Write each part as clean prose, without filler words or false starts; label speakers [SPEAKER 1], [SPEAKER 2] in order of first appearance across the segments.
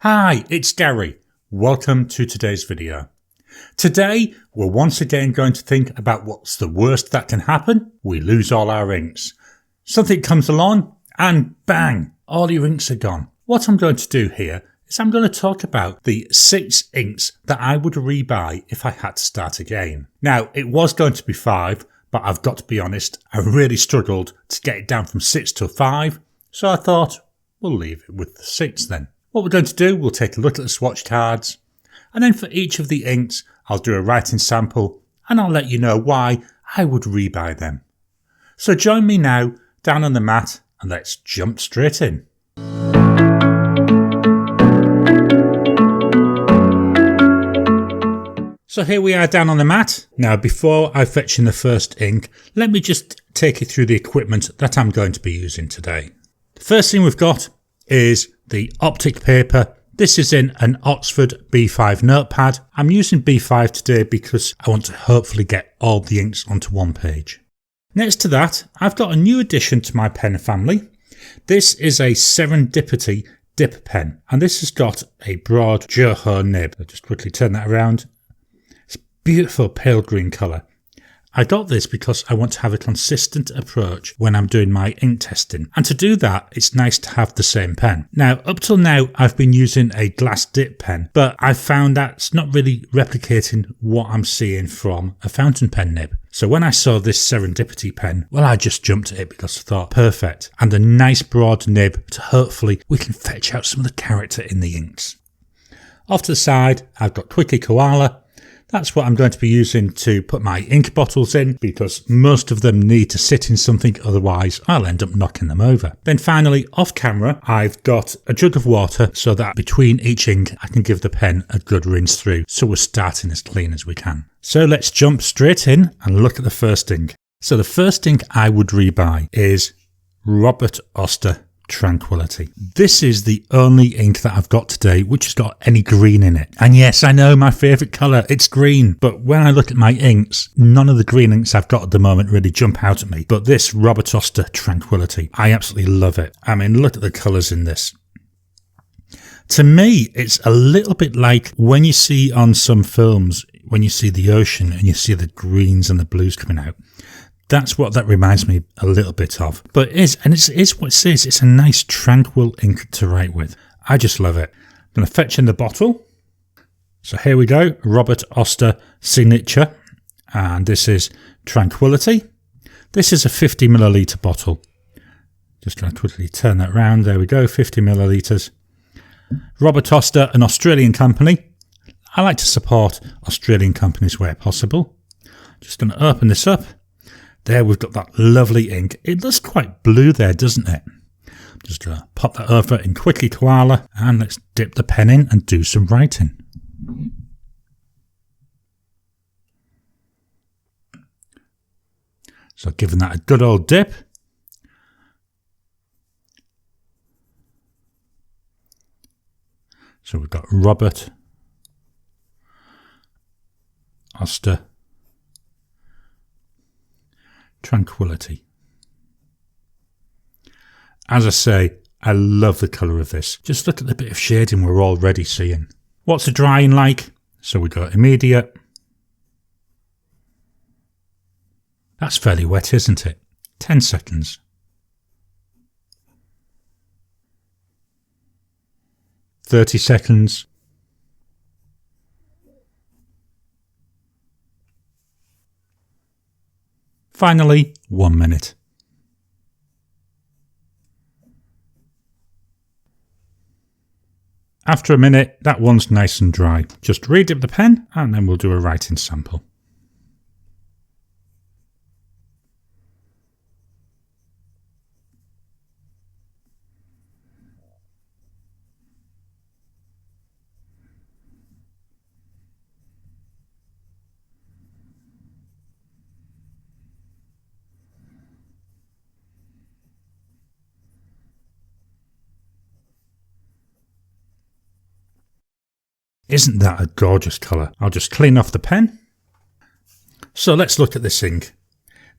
[SPEAKER 1] Hi, it's Gary. Welcome to today's video. Today, we're once again going to think about what's the worst that can happen. We lose all our inks. Something comes along and bang, all your inks are gone. What I'm going to do here is I'm going to talk about the 6 inks that I would rebuy if I had to start again. Now, it was going to be 5, but I've got to be honest, I really struggled to get it down from 6 to 5, so I thought we'll leave it with the 6 then. What we're going to do, we'll take a look at the swatch cards, and then for each of the inks, I'll do a writing sample, and I'll let you know why I would rebuy them. So join me now, down on the mat, and let's jump straight in. So here we are down on the mat. Now before I fetch in the first ink, let me just take you through the equipment that I'm going to be using today. The first thing we've got is the optic paper. This is in an Oxford B5 notepad. I'm using B5 today because I want to hopefully get all the inks onto one page. Next to that, I've got a new addition to my pen family. This is a Serendipity dip pen, and this has got a broad Joho nib. I'll just quickly turn that around. It's a beautiful pale green colour. I got this because I want to have a consistent approach when I'm doing my ink testing, and to do that it's nice to have the same pen. Now up till now I've been using a glass dip pen, but I've found that's not really replicating what I'm seeing from a fountain pen nib. So when I saw this Serendipity pen, well, I just jumped at it because I thought perfect, and a nice broad nib to hopefully we can fetch out some of the character in the inks. Off to the side I've got Quickie Koala. That's what I'm going to be using to put my ink bottles in, because most of them need to sit in something, otherwise I'll end up knocking them over. Then finally, off camera, I've got a jug of water so that between each ink I can give the pen a good rinse through, so we're starting as clean as we can. So let's jump straight in and look at the first ink. So the first ink I would rebuy is Robert Oster Tranquility. This is the only ink that I've got today which has got any green in it. And yes, I know my favourite colour, it's green. But when I look at my inks, none of the green inks I've got at the moment really jump out at me. But this Robert Oster Tranquility, I absolutely love it. I mean, look at the colours in this. To me, it's a little bit like when you see on some films, when you see the ocean and you see the greens and the blues coming out. That's what that reminds me a little bit of. But it is what it is. It's a nice tranquil ink to write with. I just love it. I'm going to fetch in the bottle. So here we go. Robert Oster Signature. And this is Tranquility. This is a 50 milliliter bottle. Just going to quickly turn that around. There we go. 50 milliliters. Robert Oster, an Australian company. I like to support Australian companies where possible. Just going to open this up. There we've got that lovely ink. It looks quite blue there, doesn't it? Just pop that over in Quickie Koala and let's dip the pen in and do some writing. So giving that a good old dip. So we've got Robert Oster Tranquility. As I say, I love the colour of this. Just look at the bit of shading we're already seeing. What's the drying like? So we got immediate. That's fairly wet, isn't it? 10 seconds. 30 seconds. Finally, 1 minute. After a minute, that one's nice and dry. Just re-dip the pen and then we'll do a writing sample. Isn't that a gorgeous colour? I'll just clean off the pen. So let's look at this ink.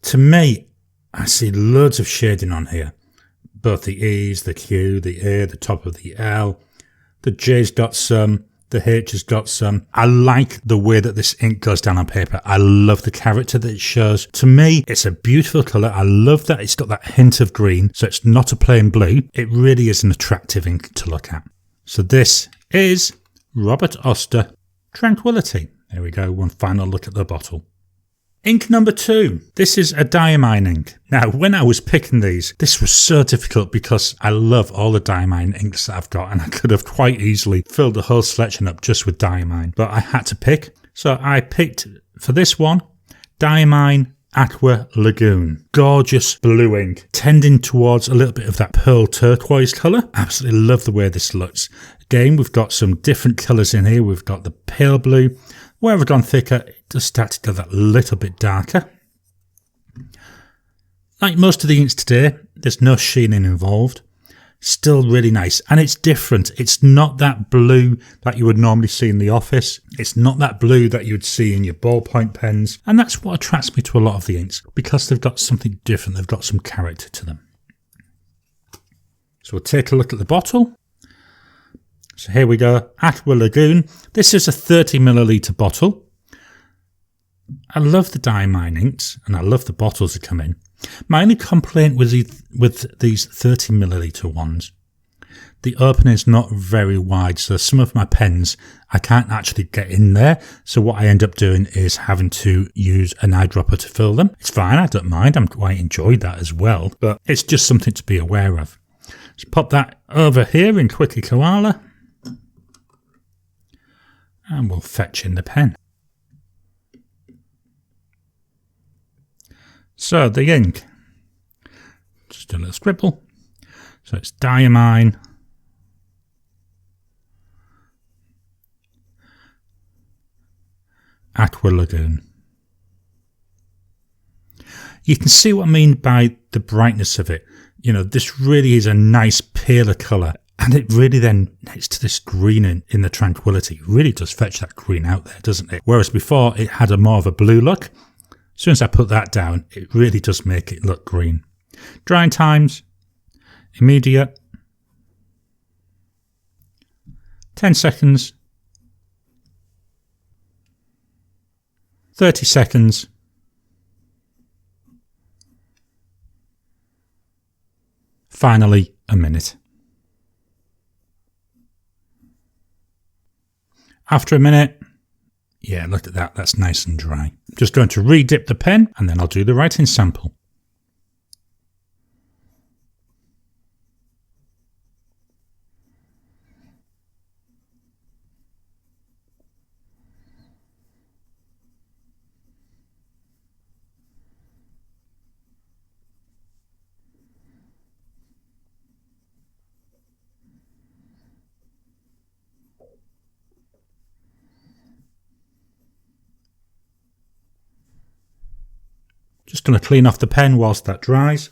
[SPEAKER 1] To me, I see loads of shading on here. Both the E's, the Q, the A, the top of the L, The J's got some. The H has got some. I like the way that this ink goes down on paper. I love the character that it shows. To me, it's a beautiful colour. I love that it's got that hint of green, so it's not a plain blue. It really is an attractive ink to look at. So this is Robert Oster Tranquility. There we go, one final look at the bottle. Ink number 2. This is a Diamine ink. Now, when I was picking these, this was so difficult because I love all the Diamine inks that I've got, and I could have quite easily filled the whole selection up just with Diamine, but I had to pick. So I picked, for this one, Diamine Aqua Lagoon. Gorgeous blue ink, tending towards a little bit of that pearl turquoise colour. Absolutely love the way this looks. Again, we've got some different colours in here. We've got the pale blue. Where I've gone thicker, it does start to go that little bit darker. Like most of the inks today, there's no sheening involved. Still really nice, and it's different. It's not that blue that you would normally see in the office. It's not that blue that you would see in your ballpoint pens, and that's what attracts me to a lot of the inks, because they've got something different. They've got some character to them. So we'll take a look at the bottle. So here we go, Aqua Lagoon. This is a 30ml bottle. I love the Diamine inks, and I love the bottles that come in. My only complaint with these 30ml ones, the opening is not very wide, so some of my pens, I can't actually get in there. So what I end up doing is having to use an eyedropper to fill them. It's fine, I don't mind, I'm quite enjoyed that as well, but it's just something to be aware of. Let's pop that over here in Quickie Koala. And we'll fetch in the pen. So the ink, just a little scribble. So it's Diamine Aqua Lagoon. You can see what I mean by the brightness of it. You know, this really is a nice paler colour. And it really then, next to this green in the Tranquility, really does fetch that green out there, doesn't it? Whereas before it had a more of a blue look. As soon as I put that down, it really does make it look green. Drying times, immediate, 10 seconds, 30 seconds, finally a minute. After a minute, yeah, look at that, that's nice and dry. Just going to re-dip the pen and then I'll do the writing sample. Just going to clean off the pen whilst that dries.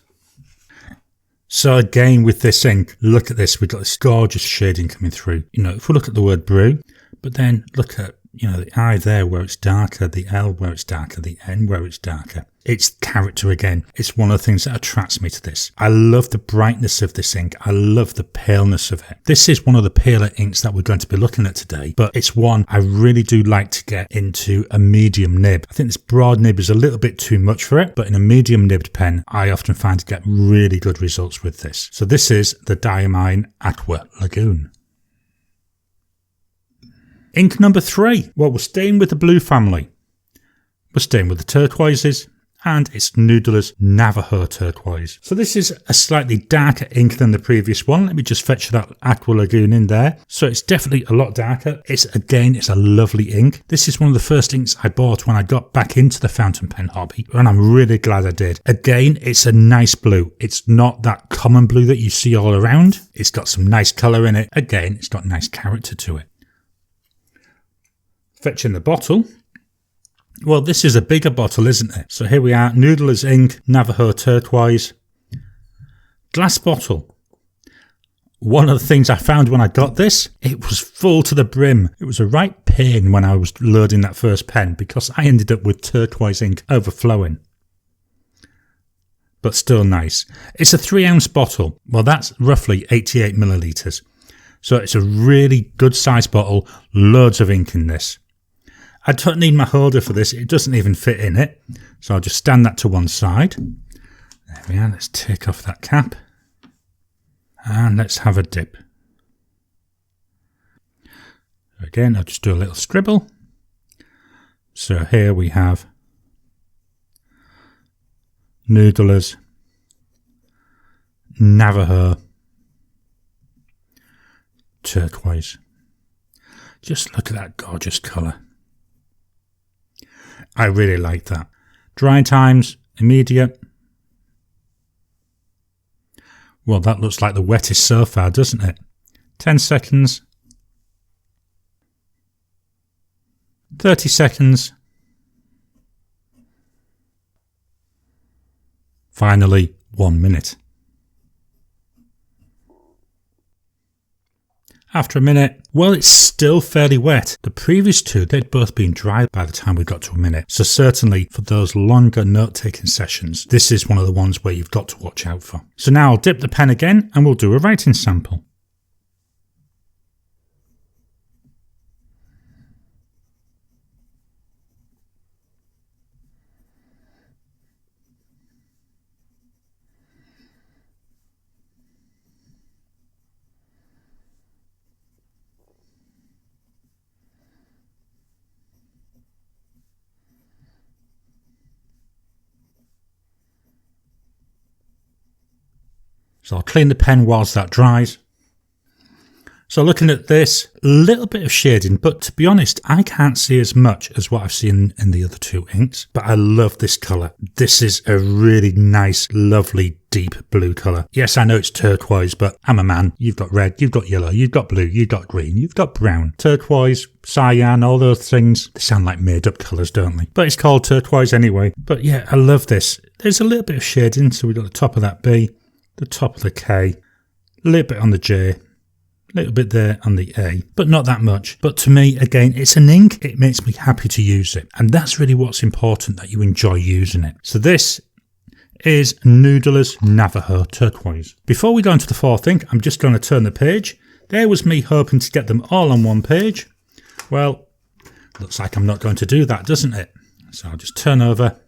[SPEAKER 1] So again with this ink, look at this, we've got this gorgeous shading coming through. You know, if we look at the word brew, but then look at, you know, the I there where it's darker, the L where it's darker, the N where it's darker. It's character again. It's one of the things that attracts me to this. I love the brightness of this ink. I love the paleness of it. This is one of the paler inks that we're going to be looking at today, but it's one I really do like to get into a medium nib. I think this broad nib is a little bit too much for it, but in a medium nibbed pen, I often find to get really good results with this. So this is the Diamine Aqua Lagoon. Ink number 3. Well, we're staying with the blue family. We're staying with the turquoises, and it's Noodler's Navajo Turquoise. So this is a slightly darker ink than the previous one. Let me just fetch that Aqua Lagoon in there. So it's definitely a lot darker. It's a lovely ink. This is one of the first inks I bought when I got back into the fountain pen hobby, and I'm really glad I did. Again, it's a nice blue. It's not that common blue that you see all around. It's got some nice colour in it. Again, it's got nice character to it. Fetching the bottle. Well, this is a bigger bottle, isn't it? So here we are, Noodler's ink, Navajo Turquoise. Glass bottle. One of the things I found when I got this, it was full to the brim. It was a right pain when I was loading that first pen because I ended up with turquoise ink overflowing. But still nice. It's a 3 ounce bottle. Well, that's roughly 88 millilitres. So it's a really good size bottle, loads of ink in this. I don't need my holder for this, it doesn't even fit in it. So I'll just stand that to one side. There we are, let's take off that cap. And let's have a dip. Again, I'll just do a little scribble. So here we have Noodler's Navajo Turquoise. Just look at that gorgeous colour. I really like that. Dry times, immediate. Well, that looks like the wettest so far, doesn't it? 10 seconds. 30 seconds. Finally, 1 minute. After a minute, well, it's still fairly wet. The previous two, they'd both been dry by the time we got to a minute. So certainly for those longer note-taking sessions, this is one of the ones where you've got to watch out for. So now I'll dip the pen again and we'll do a writing sample. So I'll clean the pen whilst that dries. So looking at this, a little bit of shading, but to be honest, I can't see as much as what I've seen in the other two inks, but I love this colour. This is a really nice, lovely, deep blue colour. Yes, I know it's turquoise, but I'm a man. You've got red, you've got yellow, you've got blue, you've got green, you've got brown. Turquoise, cyan, all those things, they sound like made up colours, don't they? But it's called turquoise anyway. But yeah, I love this. There's a little bit of shading, so we've got the top of that B, the top of the K, a little bit on the J, a little bit there on the A, but not that much. But to me, again, it's an ink. It makes me happy to use it. And that's really what's important, that you enjoy using it. So this is Noodler's Navajo Turquoise. Before we go into the fourth ink, I'm just going to turn the page. There was me hoping to get them all on one page. Well, looks like I'm not going to do that, doesn't it? So I'll just turn over.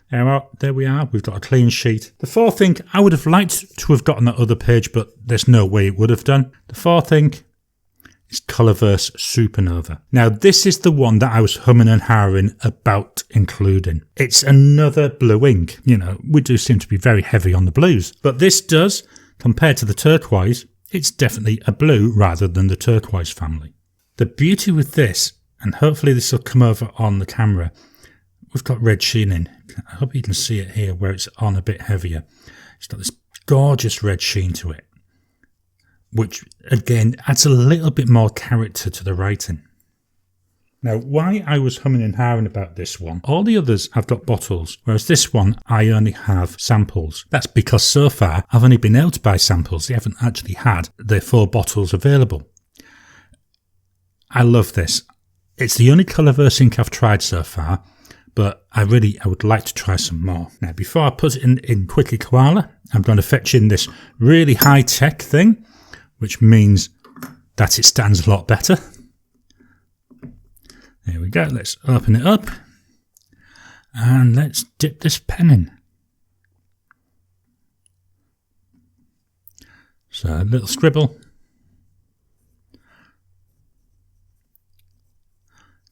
[SPEAKER 1] There we are, we've got a clean sheet. The fourth ink, I would have liked to have gotten that other page, but there's no way it would have done. The fourth ink is Colorverse Supernova. Now this is the one that I was humming and hawing about including. It's another blue ink. You know, we do seem to be very heavy on the blues, but this does, compared to the turquoise, it's definitely a blue rather than the turquoise family. The beauty with this, and hopefully this will come over on the camera, we've got red sheen in. I hope you can see it here where it's on a bit heavier. It's got this gorgeous red sheen to it, which again adds a little bit more character to the writing. Now, why I was humming and hawing about this one, all the others have got bottles, whereas this one I only have samples. That's because so far I've only been able to buy samples. They haven't actually had their full bottles available. I love this. It's the only Colorverse ink I've tried so far, but I would like to try some more. Now, before I put it in Quickly Koala, I'm going to fetch in this really high-tech thing, which means that it stands a lot better. There we go, let's open it up, and let's dip this pen in. So a little scribble.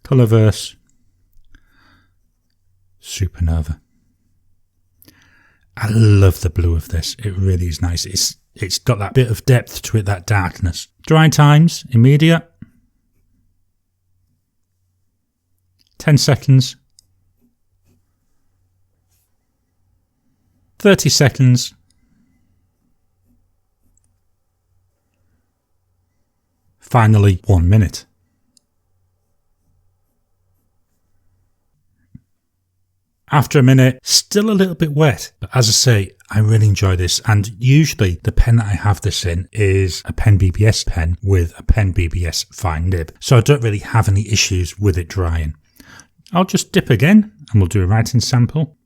[SPEAKER 1] Colorverse Supernova. I love the blue of this. It really is nice. It's got that bit of depth to it, that darkness. Dry times, immediate. 10 seconds. 30 seconds. Finally, 1 minute. After a minute, still a little bit wet, but as I say, I really enjoy this, and usually the pen that I have this in is a Pen BBS pen with a Pen BBS fine nib, so I don't really have any issues with it drying. I'll just dip again and we'll do a writing sample.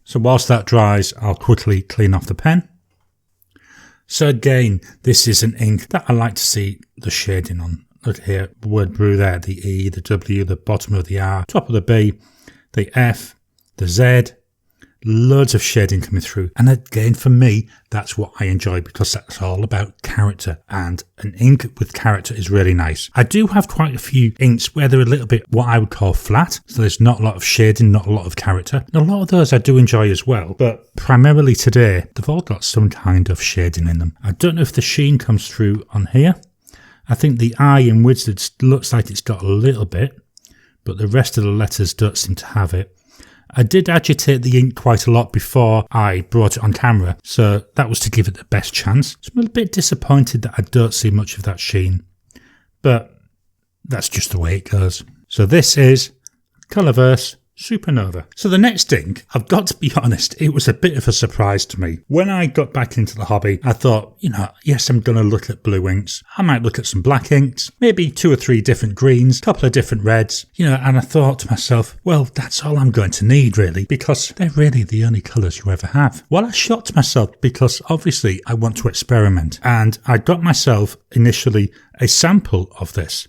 [SPEAKER 1] So whilst that dries, I'll quickly clean off the pen. So again, this is an ink that I like to see the shading on. Look here, the word brew there, the E, the W, the bottom of the R, top of the B, the F, the Z, loads of shading coming through. And again, for me, that's what I enjoy because that's all about character, and an ink with character is really nice. I do have quite a few inks where they're a little bit what I would call flat, so there's not a lot of shading, not a lot of character. And a lot of those I do enjoy as well, but primarily today, they've all got some kind of shading in them. I don't know if the sheen comes through on here. I think the I in Wizards looks like it's got a little bit, but the rest of the letters don't seem to have it. I did agitate the ink quite a lot before I brought it on camera, so that was to give it the best chance. So I'm a bit disappointed that I don't see much of that sheen, but that's just the way it goes. So this is Colorverse Supernova. So the next ink, I've got to be honest, it was a bit of a surprise to me. When I got back into the hobby, I thought, yes, I'm going to look at blue inks. I might look at some black inks, maybe 2 or 3 different greens, a couple of different reds, and I thought to myself, well, that's all I'm going to need really, because they're really the only colours you ever have. Well, I shocked myself because obviously I want to experiment, and I got myself initially a sample of this.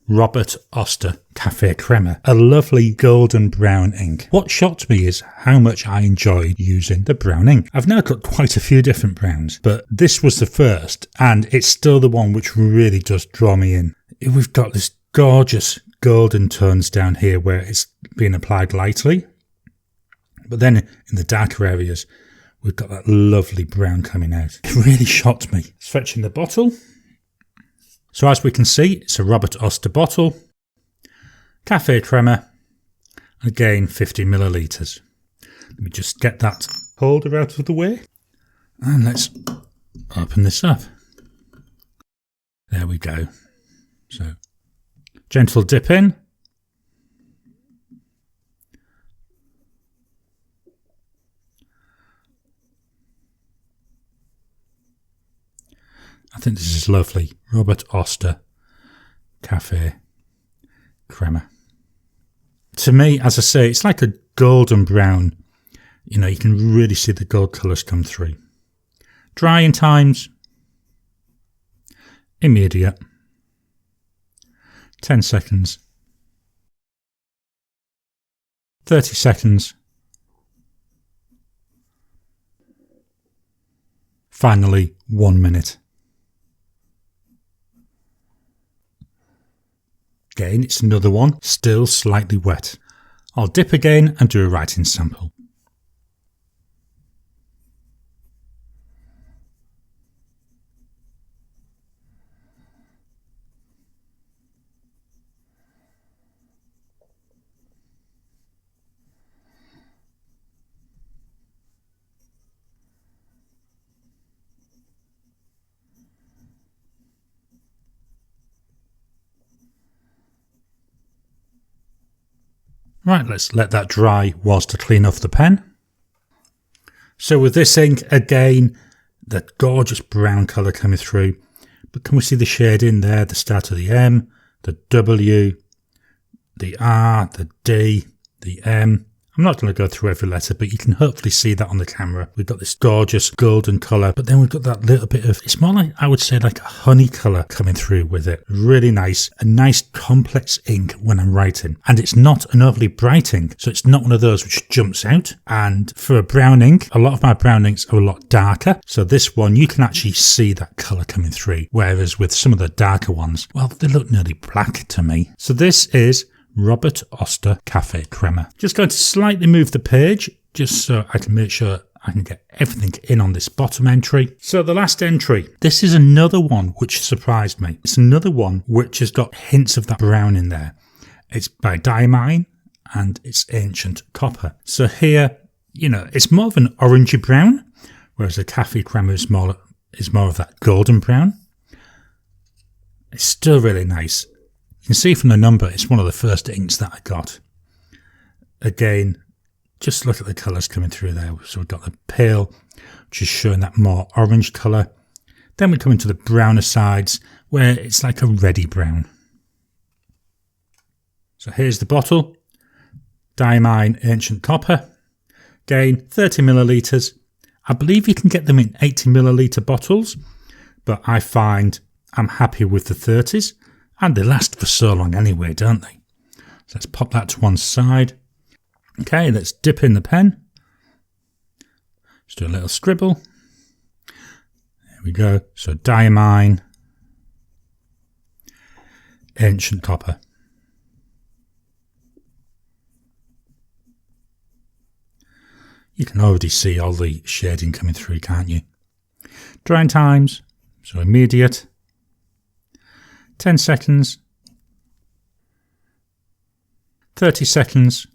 [SPEAKER 1] Robert Oster Caffe Crema, a lovely golden brown ink. What shocked me is how much I enjoyed using the brown ink. I've now got quite a few different browns, but this was the first, and it's still the one which really does draw me in. We've got this gorgeous golden tones down here where it's being applied lightly, but then in the darker areas we've got that lovely brown coming out. It really shocked me. It's fetching the bottle. So as we can see, it's a Robert Oster bottle, Caffe Crema, again 50 millilitres. Let me just get that holder out of the way, and let's open this up. There we go. So, gentle dip in. I think this is lovely. Robert Oster Caffe Crema. To me, as I say, it's like a golden brown. You can really see the gold colours come through. Drying times, immediate. 10 seconds. 30 seconds. Finally, 1 minute. Again, it's another one, still slightly wet. I'll dip again and do a writing sample. Right, let's let that dry whilst I clean off the pen. So with this ink, again, the gorgeous brown colour coming through. But can we see the shade in there? The start of the M, the W, the R, the D, the M. I'm not going to go through every letter, but you can hopefully see that on the camera. We've got this gorgeous golden colour, but then we've got that little bit of, it's more like, I would say, like a honey colour coming through with it. Really nice. A nice complex ink when I'm writing. And it's not an overly bright ink, so it's not one of those which jumps out. And for a brown ink, a lot of my brown inks are a lot darker. So this one, you can actually see that colour coming through. Whereas with some of the darker ones, well, they look nearly black to me. So this is Robert Oster Caffe Crema. Just going to slightly move the page just so I can make sure I can get everything in on this bottom entry. So the last entry, this is another one which surprised me. It's another one which has got hints of that brown in there. It's by Diamine and it's Ancient Copper. So here, it's more of an orangey brown, whereas the Caffe Crema is more of that golden brown. It's still really nice. You can see from the number, it's one of the first inks that I got. Again, just look at the colours coming through there. So we've got the pale, which is showing that more orange colour. Then we come into the browner sides, where it's like a reddy brown. So here's the bottle. Diamine Ancient Copper. Again, 30 millilitres. I believe you can get them in 80 millilitre bottles, but I find I'm happy with the 30s, and they last for so long anyway, don't they? So let's pop that to one side. Okay, let's dip in the pen. Just do a little scribble. There we go. So Diamine, Ancient Copper. You can already see all the shading coming through, can't you? Drying times, so immediate. 10 seconds. 30 seconds.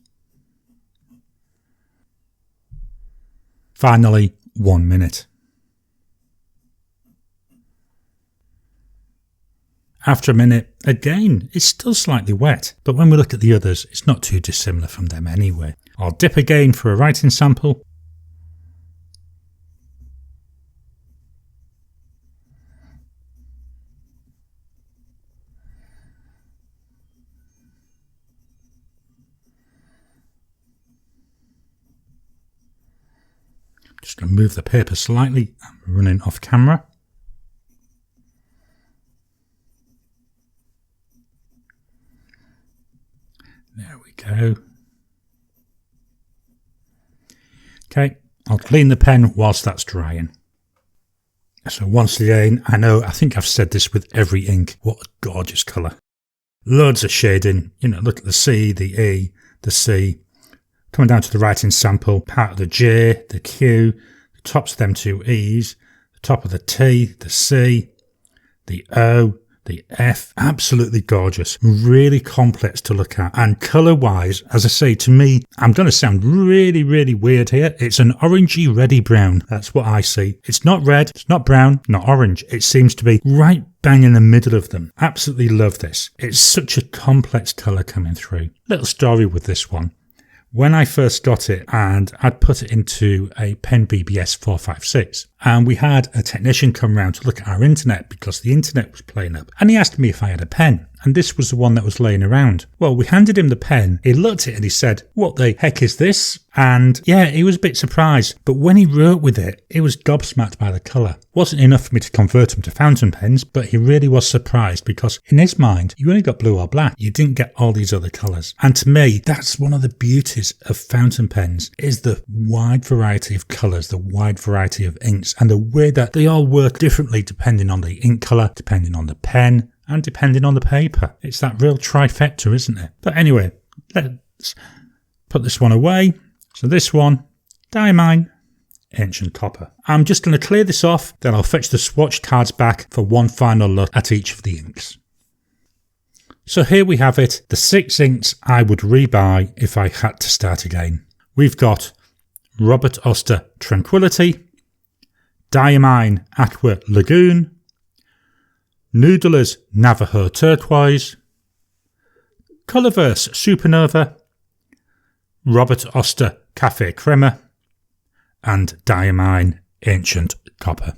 [SPEAKER 1] Finally, 1 minute. After a minute, again, it's still slightly wet, but when we look at the others, it's not too dissimilar from them anyway. I'll dip again for a writing sample. Just going to move the paper slightly. I'm running off camera. There we go. Okay, I'll clean the pen whilst that's drying. So once again, I think I've said this with every ink. What a gorgeous colour. Loads of shading. You know, look at the C, the E, the C. Coming down to the writing sample, part of the J, the Q, the tops of them two E's, the top of the T, the C, the O, the F. Absolutely gorgeous. Really complex to look at. And colour-wise, as I say, to me, I'm going to sound really, really weird here. It's an orangey reddy brown. That's what I see. It's not red, it's not brown, not orange. It seems to be right bang in the middle of them. Absolutely love this. It's such a complex colour coming through. Little story with this one. When I first got it, and I'd put it into a Pen BBS 456, and we had a technician come round to look at our internet because the internet was playing up, and he asked me if I had a pen, and this was the one that was laying around. Well, we handed him the pen, he looked at it and he said, "What the heck is this?" And yeah, he was a bit surprised, but when he wrote with it, he was gobsmacked by the colour. Wasn't enough for me to convert him to fountain pens, but he really was surprised because in his mind, you only got blue or black. You didn't get all these other colours. And to me, that's one of the beauties of fountain pens, is the wide variety of colours, the wide variety of inks, and the way that they all work differently depending on the ink colour, depending on the pen, and depending on the paper. It's that real trifecta, isn't it? But anyway, let's put this one away. So this one, Diamine, Ancient Copper. I'm just going to clear this off, then I'll fetch the swatch cards back for one final look at each of the inks. So here we have it, the 6 inks I would rebuy if I had to start again. We've got Robert Oster Tranquility, Diamine Aqua Lagoon, Noodler's Navajo Turquoise, Colorverse Supernova, Robert Oster Caffe Crema, and Diamine Ancient Copper.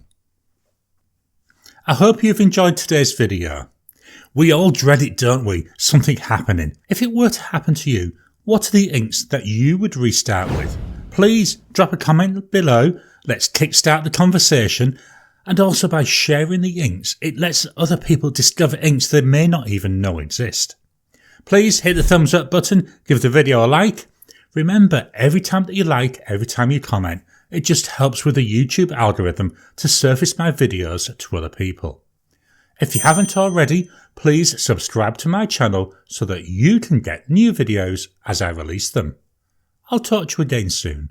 [SPEAKER 1] I hope you've enjoyed today's video. We all dread it, don't we? Something happening. If it were to happen to you, what are the inks that you would restart with? Please drop a comment below. Let's kickstart the conversation. And also by sharing the inks, it lets other people discover inks they may not even know exist. Please hit the thumbs up button, give the video a like. Remember, every time that you like, every time you comment, it just helps with the YouTube algorithm to surface my videos to other people. If you haven't already, please subscribe to my channel so that you can get new videos as I release them. I'll talk to you again soon.